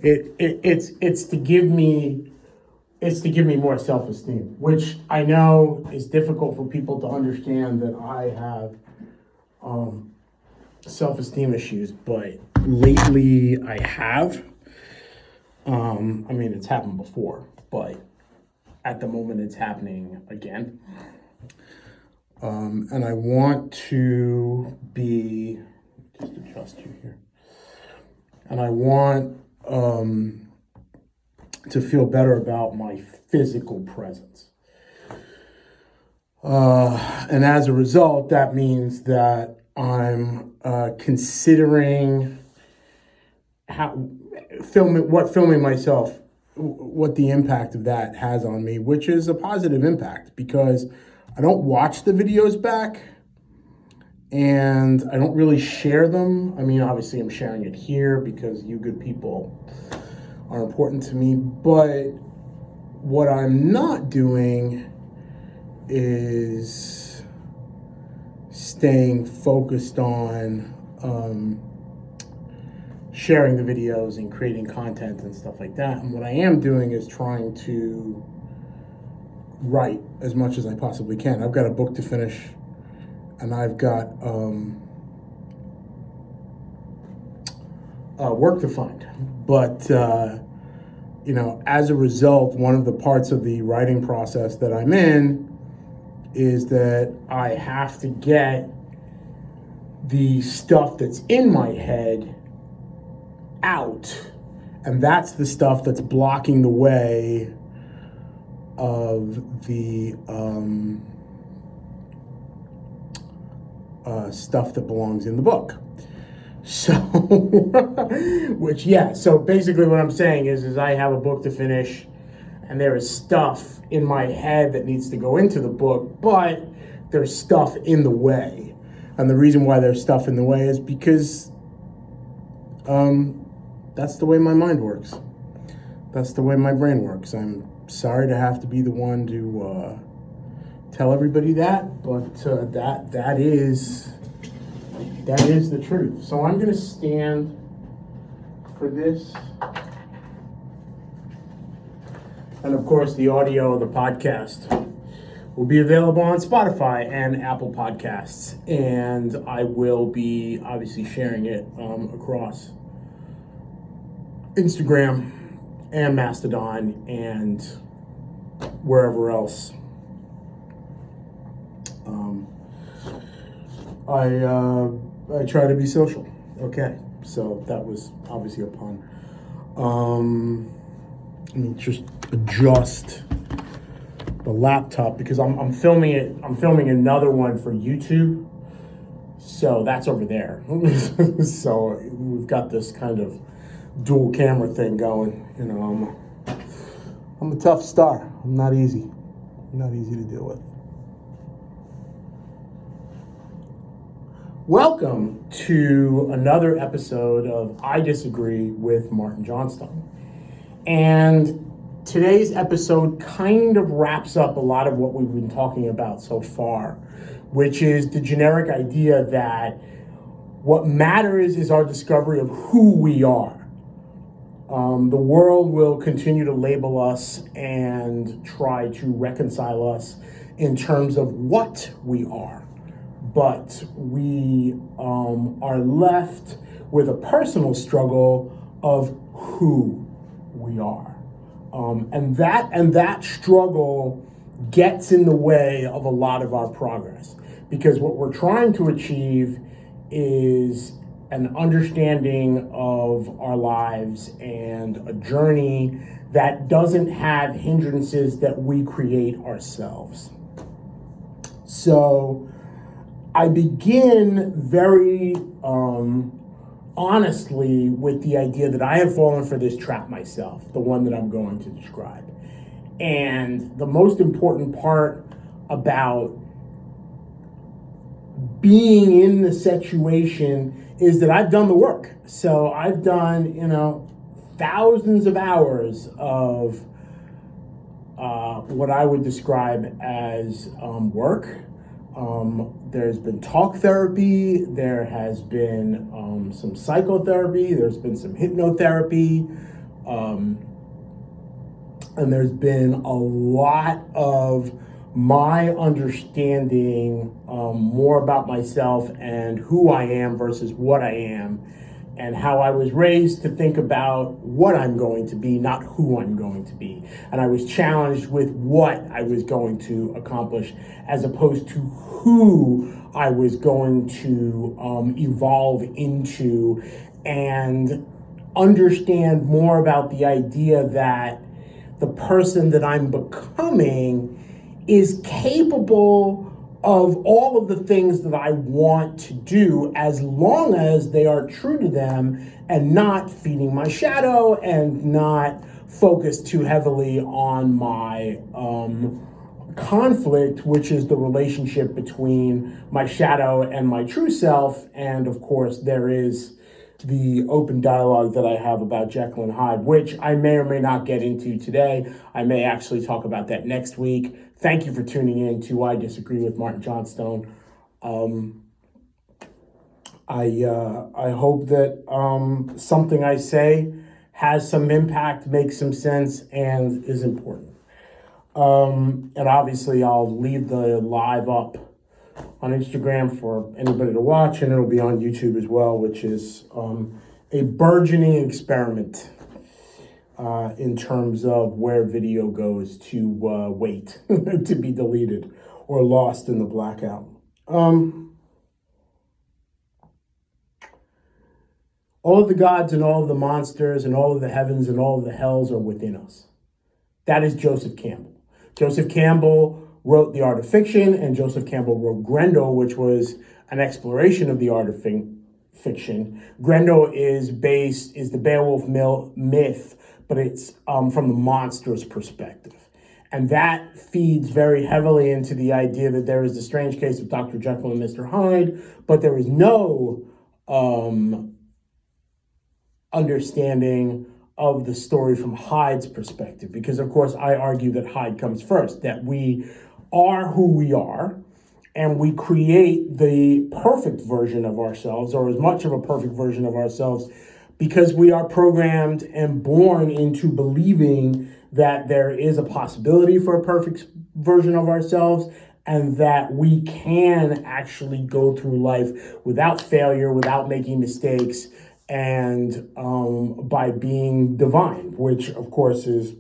It's to give me more self-esteem, which I know is difficult for people to understand that I have self-esteem issues, but lately I have. I mean, it's happened before, but at the moment it's happening again. And I want to be, just adjust you here. And I want to feel better about my physical presence. And as a result, that means that I'm considering filming myself, what the impact of that has on me, which is a positive impact because I don't watch the videos back and I don't really share them. I mean, obviously I'm sharing it here because you good people are important to me, but what I'm not doing is staying focused on sharing the videos and creating content and stuff like that. And what I am doing is trying to write as much as I possibly can. I've got a book to finish and I've got work to find. But, as a result, one of the parts of the writing process that I'm in is that I have to get the stuff that's in my head out, and that's the stuff that's blocking the way of the stuff that belongs in the book. So, so basically what I'm saying is I have a book to finish, and there is stuff in my head that needs to go into the book, but there's stuff in the way. And the reason why there's stuff in the way is because that's the way my mind works. That's the way my brain works. I'm sorry to have to be the one to tell everybody that, but that is the truth. So I'm going to stand for this. And of course, the audio of the podcast will be available on Spotify and Apple Podcasts. And I will be obviously sharing it across Instagram and Mastodon and wherever else. I try to be social. Okay, so that was obviously a pun. Let me just adjust the laptop because I'm filming it. I'm filming another one for YouTube, so that's over there. So we've got this kind of dual camera thing going. I'm a tough star. I'm not easy. Not easy to deal with. Welcome to another episode of I Disagree with Martin Johnstone. And today's episode kind of wraps up a lot of what we've been talking about so far, which is the generic idea that what matters is our discovery of who we are. The world will continue to label us and try to reconcile us in terms of what we are. But we are left with a personal struggle of who we are. And that struggle gets in the way of a lot of our progress. Because what we're trying to achieve is an understanding of our lives and a journey that doesn't have hindrances that we create ourselves. So I begin very honestly with the idea that I have fallen for this trap myself, the one that I'm going to describe. And the most important part about being in the situation is that I've done the work. So I've done, thousands of hours of what I would describe as work. There's been talk therapy, there has been some psychotherapy, there's been some hypnotherapy, And there's been a lot of my understanding more about myself and who I am versus what I am, and how I was raised to think about what I'm going to be, not who I'm going to be. And I was challenged with what I was going to accomplish as opposed to who I was going to evolve into, and understand more about the idea that the person that I'm becoming is capable of all of the things that I want to do, as long as they are true to them and not feeding my shadow and not focused too heavily on my conflict, which is the relationship between my shadow and my true self. And of course, there is the open dialogue that I have about Jekyll and Hyde, which I may or may not get into today. I may actually talk about that next week. Thank you for tuning in to I Disagree with Martin Johnstone. I hope that something I say has some impact, makes some sense, and is important. And obviously, I'll leave the live up on Instagram for anybody to watch, and it'll be on YouTube as well, which is a burgeoning experiment in terms of where video goes to wait to be deleted or lost in the blackout. All of the gods and all of the monsters and all of the heavens and all of the hells are within us. That is Joseph Campbell. Joseph Campbell wrote The Art of Fiction, and Joseph Campbell wrote Grendel, which was an exploration of the art of fiction. Grendel is the Beowulf myth, but it's from the monster's perspective. And that feeds very heavily into the idea that there is the strange case of Dr. Jekyll and Mr. Hyde, but there is no understanding of the story from Hyde's perspective, because of course I argue that Hyde comes first, that we are who we are, and we create the perfect version of ourselves, or as much of a perfect version of ourselves, because we are programmed and born into believing that there is a possibility for a perfect version of ourselves, and that we can actually go through life without failure, without making mistakes, and by being divine, which of course is,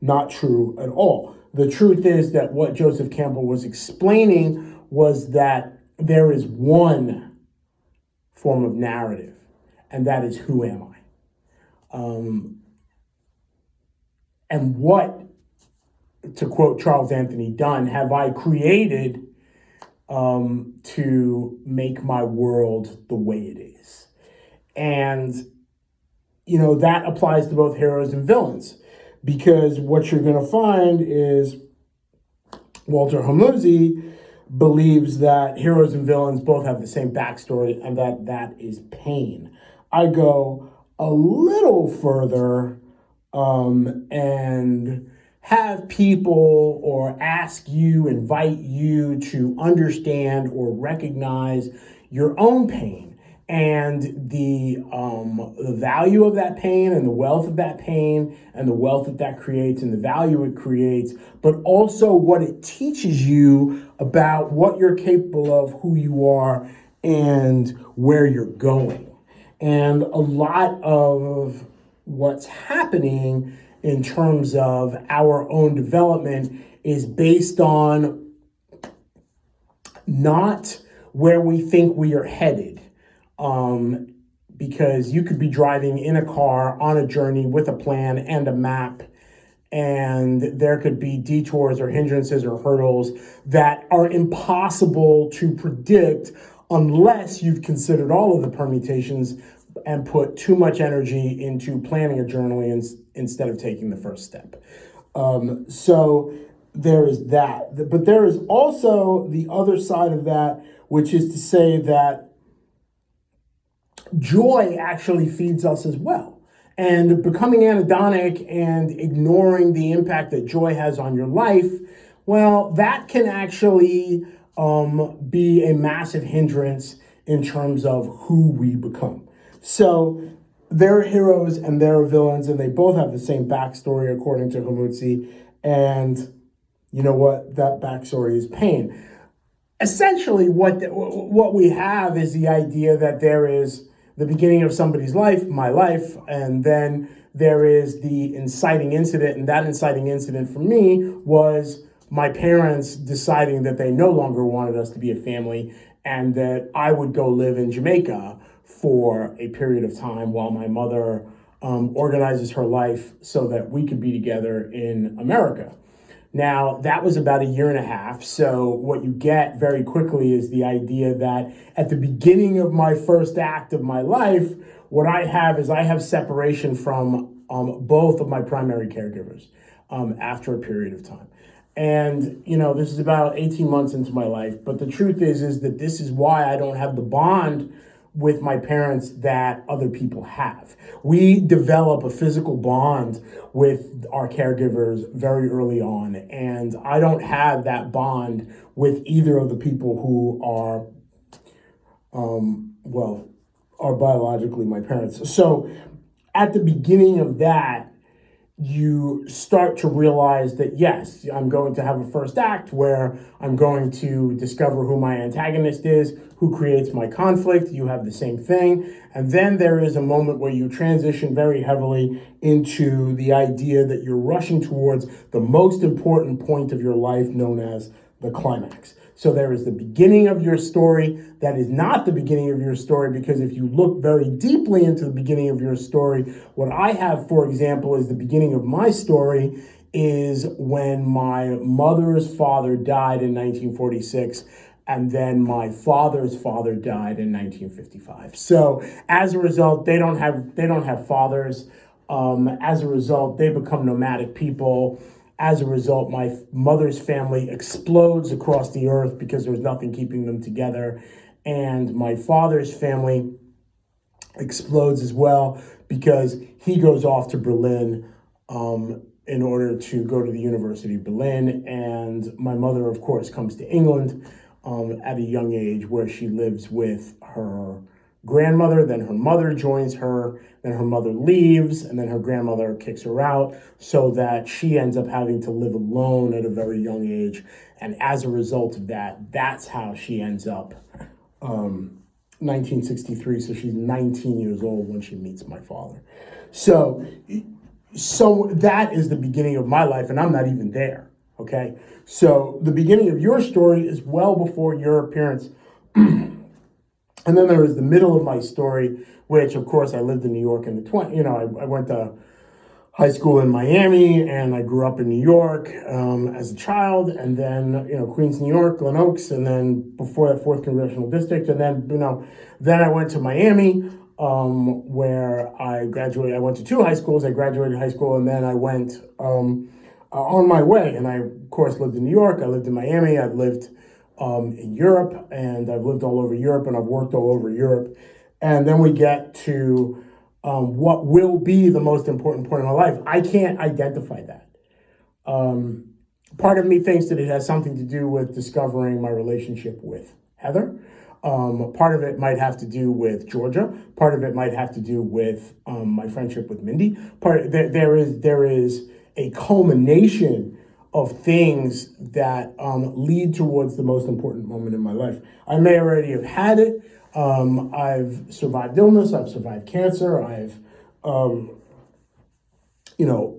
not true at all. The truth is that what Joseph Campbell was explaining was that there is one form of narrative, and that is, who am I? And what, to quote Charles Anthony Dunn, have I created to make my world the way it is? And, that applies to both heroes and villains, because what you're going to find is Walter Hormozi believes that heroes and villains both have the same backstory, and that is pain. I go a little further and have people or invite you to understand or recognize your own pain, and the value of that pain, and the wealth of that pain, and the wealth that creates, and the value it creates, but also what it teaches you about what you're capable of, who you are, and where you're going. And a lot of what's happening in terms of our own development is based on not where we think we are headed. Because you could be driving in a car on a journey with a plan and a map, and there could be detours or hindrances or hurdles that are impossible to predict unless you've considered all of the permutations and put too much energy into planning a journey instead of taking the first step. So there is that. But there is also the other side of that, which is to say that joy actually feeds us as well. And becoming anhedonic and ignoring the impact that joy has on your life, well, that can actually be a massive hindrance in terms of who we become. So there are heroes and there are villains, and they both have the same backstory according to Hamutzi. And you know what? That backstory is pain. Essentially, what we have is the idea that there is the beginning of somebody's life, my life, and then there is the inciting incident. And that inciting incident for me was my parents deciding that they no longer wanted us to be a family and that I would go live in Jamaica for a period of time while my mother organizes her life so that we could be together in America. Now, that was about a year and a half. So what you get very quickly is the idea that at the beginning of my first act of my life, what I have is I have separation from both of my primary caregivers after a period of time. And, you know, this is about 18 months into my life. But the truth is that this is why I don't have the bond with my parents that other people have. We develop a physical bond with our caregivers very early on, and I don't have that bond with either of the people who are, are biologically my parents. So at the beginning of that, you start to realize that, yes, I'm going to have a first act where I'm going to discover who my antagonist is, who creates my conflict. You have the same thing. And then there is a moment where you transition very heavily into the idea that you're rushing towards the most important point of your life, known as the climax. So there is the beginning of your story that is not the beginning of your story, because if you look very deeply into the beginning of your story, what I have, for example, is the beginning of my story is when my mother's father died in 1946, and then my father's father died in 1955. So as a result, they don't have fathers. As a result, they become nomadic people. As a result, my mother's family explodes across the earth because there's nothing keeping them together. And my father's family explodes as well because he goes off to Berlin in order to go to the University of Berlin. And my mother, of course, comes to England at a young age, where she lives with her grandmother. Then her mother joins her, then her mother leaves, and then her grandmother kicks her out, so that she ends up having to live alone at a very young age. And as a result of that, that's how she ends up 1963. So she's 19 years old when she meets my father. So that is the beginning of my life, and I'm not even there. Okay, so the beginning of your story is well before your appearance. And then there is the middle of my story, which, of course, I lived in New York in the 20s. You know, I went to high school in Miami, and I grew up in New York as a child, and then, you know, Queens, New York, Glen Oaks, and then before that, 4th Congressional District, and then, you know, then I went to Miami, where I graduated. I went to 2 high schools. I graduated high school, and then I went on my way, and I, of course, lived in New York. I lived in Miami. I've lived in Europe, and I've lived all over Europe, and I've worked all over Europe. And then we get to what will be the most important point in my life. I can't identify that. Part of me thinks that it has something to do with discovering my relationship with Heather. Part of it might have to do with Georgia. Part of it might have to do with my friendship with Mindy. There is a culmination of things that lead towards the most important moment in my life. I may already have had it. I've survived illness. I've survived cancer. I've,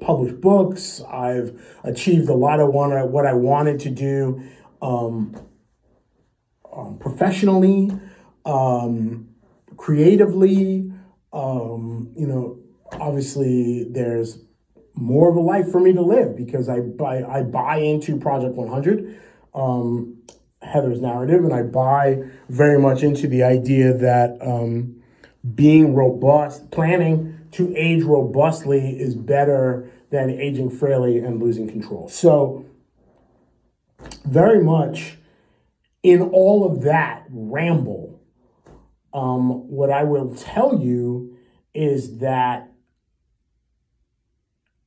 published books. I've achieved a lot of what I wanted to do professionally, creatively. Obviously, there's more of a life for me to live because I buy into Project 100, Heather's narrative, and I buy very much into the idea that being robust, planning to age robustly is better than aging frailly and losing control. So very much in all of that ramble, what I will tell you is that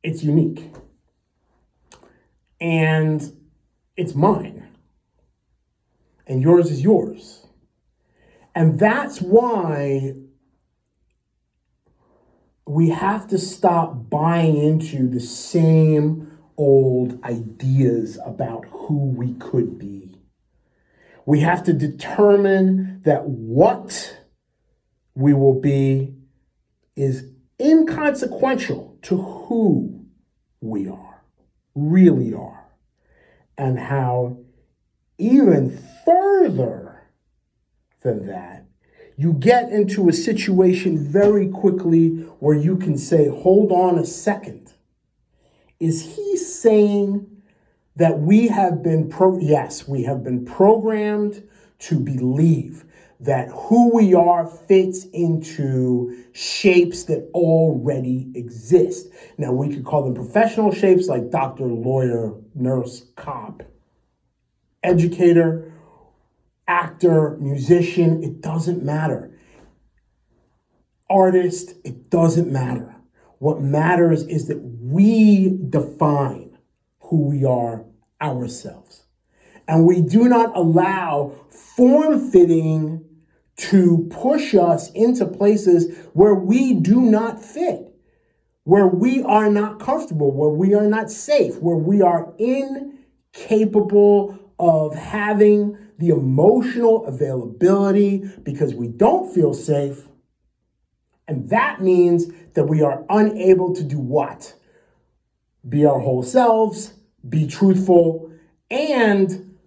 it's unique and it's mine and yours is yours. And that's why we have to stop buying into the same old ideas about who we could be. We have to determine that what we will be is inconsequential to who we are, really are, and how even further than that, you get into a situation very quickly where you can say, hold on a second. Is he saying that we have been yes, we have been programmed to believe that who we are fits into shapes that already exist. Now, we could call them professional shapes like doctor, lawyer, nurse, cop, educator, actor, musician, it doesn't matter. Artist, it doesn't matter. What matters is that we define who we are ourselves. And we do not allow form-fitting to push us into places where we do not fit, where we are not comfortable, where we are not safe, where we are incapable of having the emotional availability because we don't feel safe. And that means that we are unable to do what? Be our whole selves, be truthful, and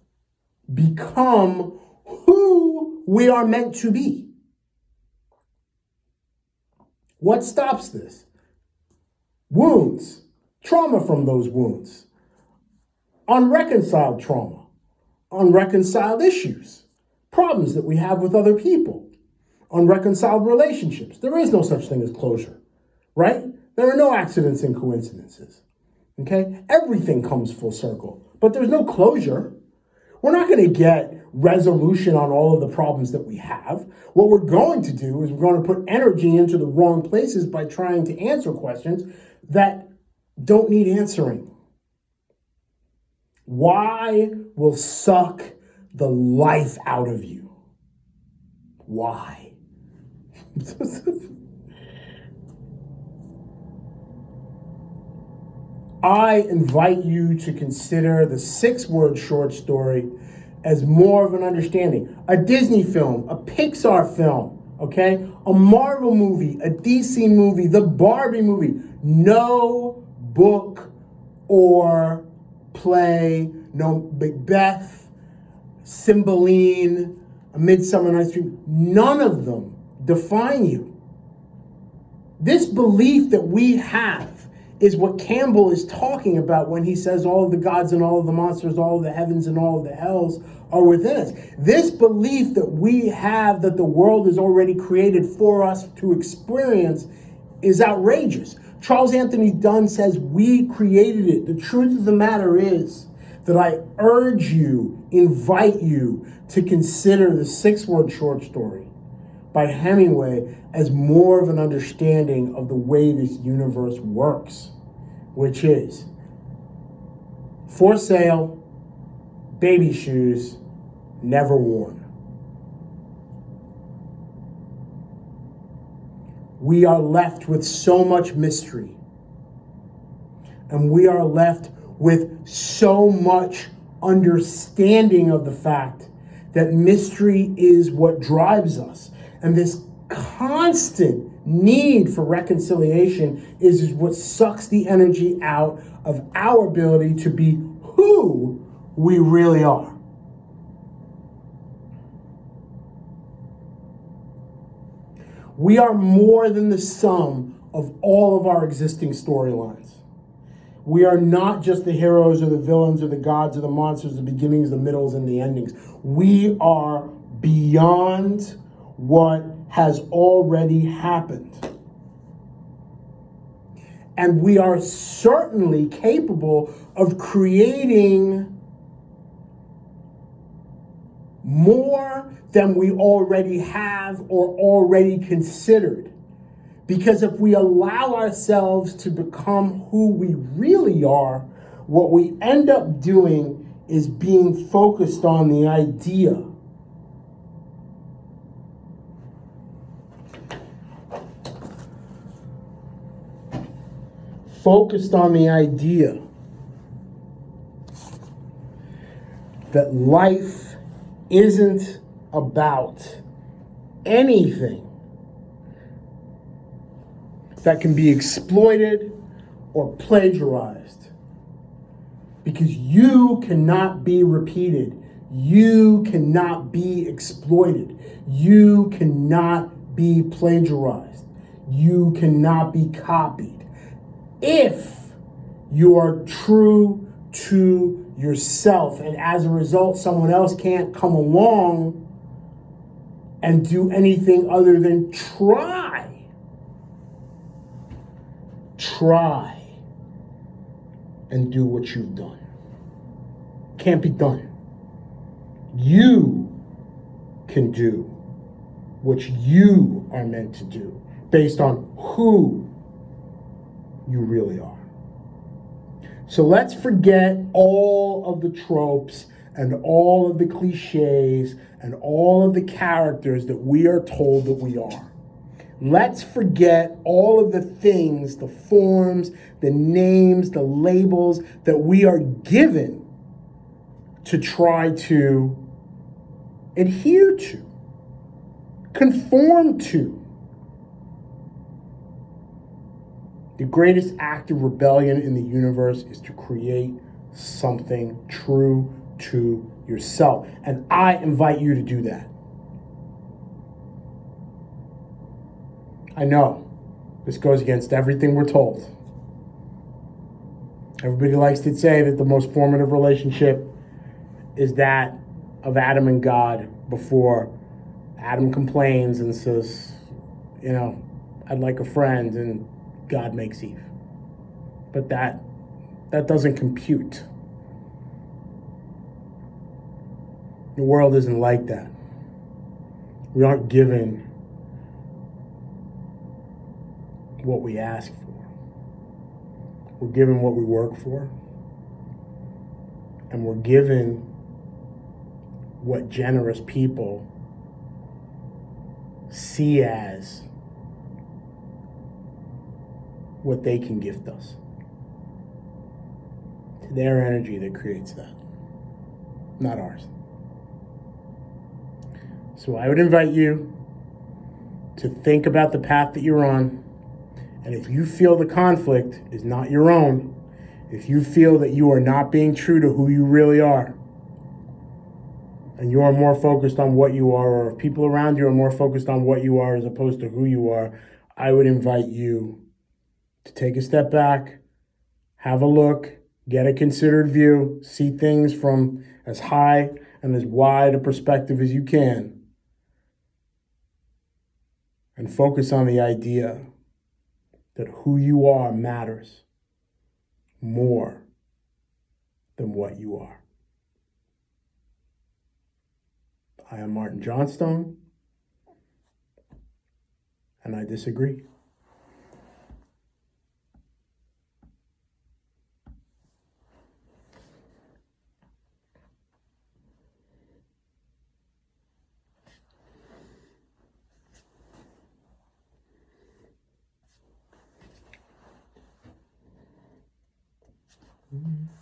become who we are meant to be. What stops this? Wounds, trauma from those wounds, unreconciled trauma, unreconciled issues, problems that we have with other people, unreconciled relationships. There is no such thing as closure, right? There are no accidents and coincidences, okay? Everything comes full circle, but there's no closure. We're not going to get resolution on all of the problems that we have. What we're going to do is we're going to put energy into the wrong places by trying to answer questions that don't need answering. Why will suck the life out of you? Why? I invite you to consider the 6-word short story as more of an understanding. A Disney film, a Pixar film, okay? A Marvel movie, a DC movie, the Barbie movie. No book or play, no Macbeth, Cymbeline, A Midsummer Night's Dream. None of them define you. This belief that we have is what Campbell is talking about when he says all of the gods and all of the monsters, all of the heavens and all of the hells are within us. This belief that we have that the world is already created for us to experience is outrageous. Charles Anthony Dunn says we created it. The truth of the matter is that I urge you, invite you to consider the 6-word short story by Hemingway as more of an understanding of the way this universe works, which is for sale, baby shoes, never worn. We are left with so much mystery, and we are left with so much understanding of the fact that mystery is what drives us. And this constant need for reconciliation is what sucks the energy out of our ability to be who we really are. We are more than the sum of all of our existing storylines. We are not just the heroes or the villains or the gods or the monsters, the beginnings, the middles, and the endings. We are beyond what has already happened. And we are certainly capable of creating more than we already have or already considered. Because if we allow ourselves to become who we really are, what we end up doing is being focused on the idea focused on the idea that life isn't about anything that can be exploited or plagiarized, because you cannot be repeated. You cannot be exploited. You cannot be plagiarized. You cannot be copied. If you are true to yourself, and as a result, someone else can't come along and do anything other than try and do what you've done. Can't be done. You can do what you are meant to do based on who you really are. So let's forget all of the tropes and all of the cliches and all of the characters that we are told that we are. Let's forget all of the things, the forms, the names, the labels that we are given to try to adhere to, conform to. The greatest act of rebellion in the universe is to create something true to yourself. And I invite you to do that. I know this goes against everything we're told. Everybody likes to say that the most formative relationship is that of Adam and God, before Adam complains and says, I'd like a friend, and God makes Eve. But that doesn't compute. The world isn't like that. We aren't given what we ask for. We're given what we work for. And we're given what generous people see as what they can gift us. It's their energy that creates that, not ours. So I would invite you to think about the path that you're on. And if you feel the conflict is not your own, if you feel that you are not being true to who you really are, and you are more focused on what you are, or if people around you are more focused on what you are as opposed to who you are, I would invite you to take a step back, have a look, get a considered view, see things from as high and as wide a perspective as you can, and focus on the idea that who you are matters more than what you are. I am Martin Johnstone, and I disagree. Mm-hmm.